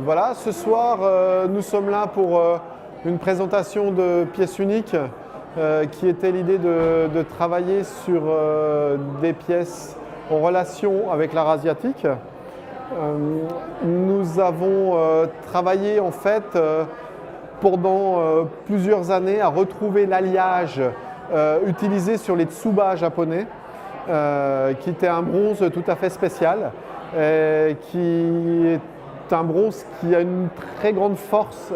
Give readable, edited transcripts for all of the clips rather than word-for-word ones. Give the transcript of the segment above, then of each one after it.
Voilà, ce soir, nous sommes là pour une présentation de pièces uniques qui était l'idée de travailler sur des pièces en relation avec l'art asiatique. Nous avons travaillé en fait pendant plusieurs années à retrouver l'alliage utilisé sur les tsuba japonais, qui était un bronze tout à fait spécial, qui est un bronze qui a une très grande force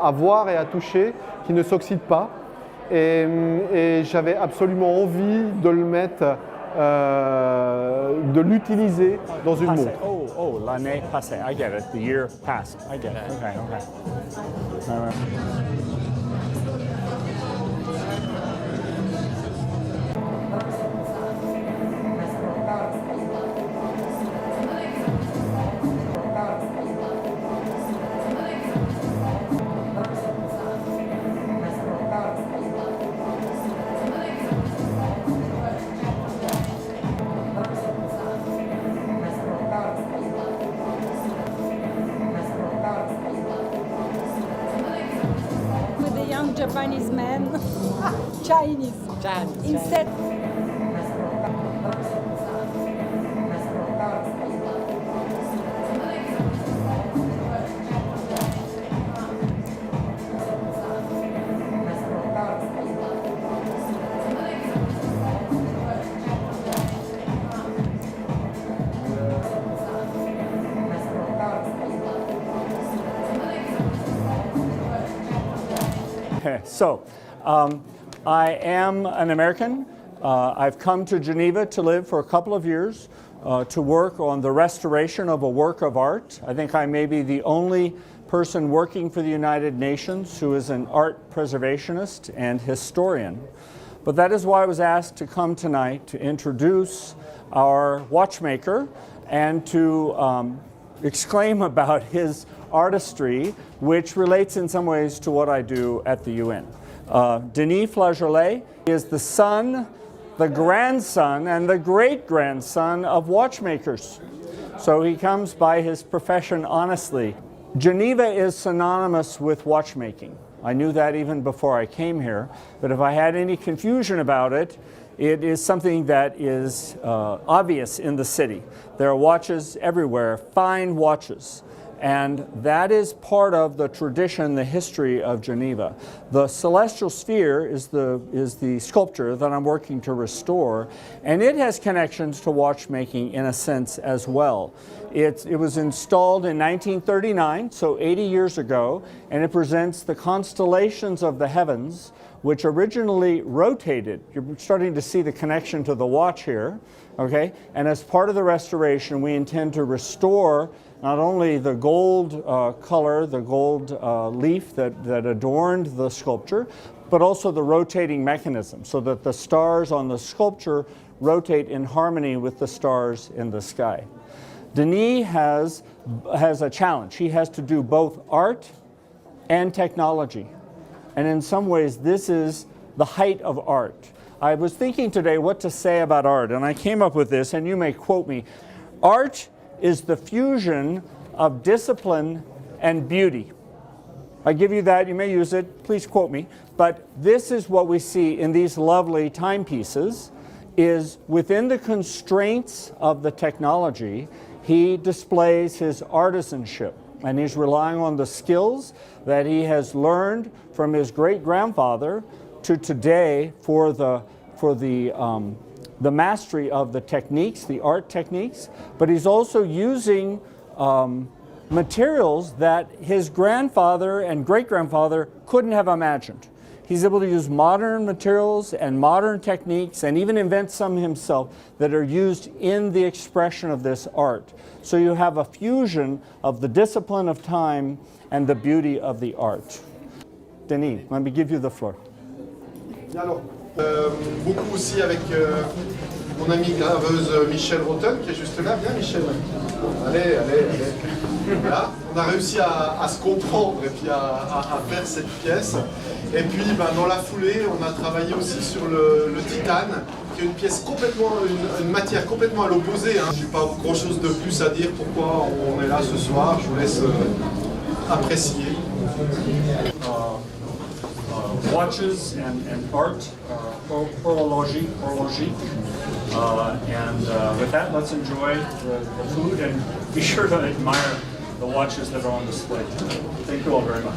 à voir et à toucher, qui ne s'oxyde pas. Et j'avais absolument envie de le mettre, de l'utiliser dans une montre. Oh, l'année passée, I get it. The year passed. I get it. Okay. With a young Japanese man, Chinese. Instead. So, I am an American. I've come to Geneva to live for a couple of years to work on the restoration of a work of art. I think I may be the only person working for the United Nations who is an art preservationist and historian. But that is why I was asked to come tonight to introduce our watchmaker and to exclaim about his artistry, which relates in some ways to what I do at the UN. Denis Flageolet is the son, the grandson, and the great-grandson of watchmakers. So he comes by his profession honestly. Geneva is synonymous with watchmaking. I knew that even before I came here, but if I had any confusion about it, it is something that is obvious in the city. There are watches everywhere, fine watches. And that is part of the tradition, the history of Geneva. The Celestial Sphere is the sculpture that I'm working to restore, and it has connections to watchmaking in a sense as well. It was installed in 1939, so 80 years ago, and it presents the constellations of the heavens, which originally rotated. You're starting to see the connection to the watch here, okay? And as part of the restoration, we intend to restore not only the gold color, the gold leaf that adorned the sculpture, but also the rotating mechanism, so that the stars on the sculpture rotate in harmony with the stars in the sky. Denis has a challenge. He has to do both art and technology. And in some ways, this is the height of art. I was thinking today what to say about art, and I came up with this, and you may quote me. Art is the fusion of discipline and beauty. I give you that, you may use it, please quote me, but this is what we see in these lovely timepieces, is within the constraints of the technology, he displays his artisanship, and he's relying on the skills that he has learned from his great-grandfather to today for the mastery of the techniques, the art techniques, but he's also using materials that his grandfather and great-grandfather couldn't have imagined. He's able to use modern materials and modern techniques and even invent some himself that are used in the expression of this art. So you have a fusion of the discipline of time and the beauty of the art. Denis, let me give you the floor. Alors, beaucoup aussi avec mon amie graveuse Michel Rotten, qui est juste là. Viens Michel. Allez. Voilà. On a réussi à se comprendre et puis à faire cette pièce. Et puis dans la foulée, on a travaillé aussi sur le titane, qui est une pièce complètement, une matière complètement à l'opposé. Hein. Je n'ai pas grand chose de plus à dire pourquoi on est là ce soir. Je vous laisse apprécier. Watches and art, horologique. With that, let's enjoy the food and be sure to admire the watches that are on display. Thank you all very much.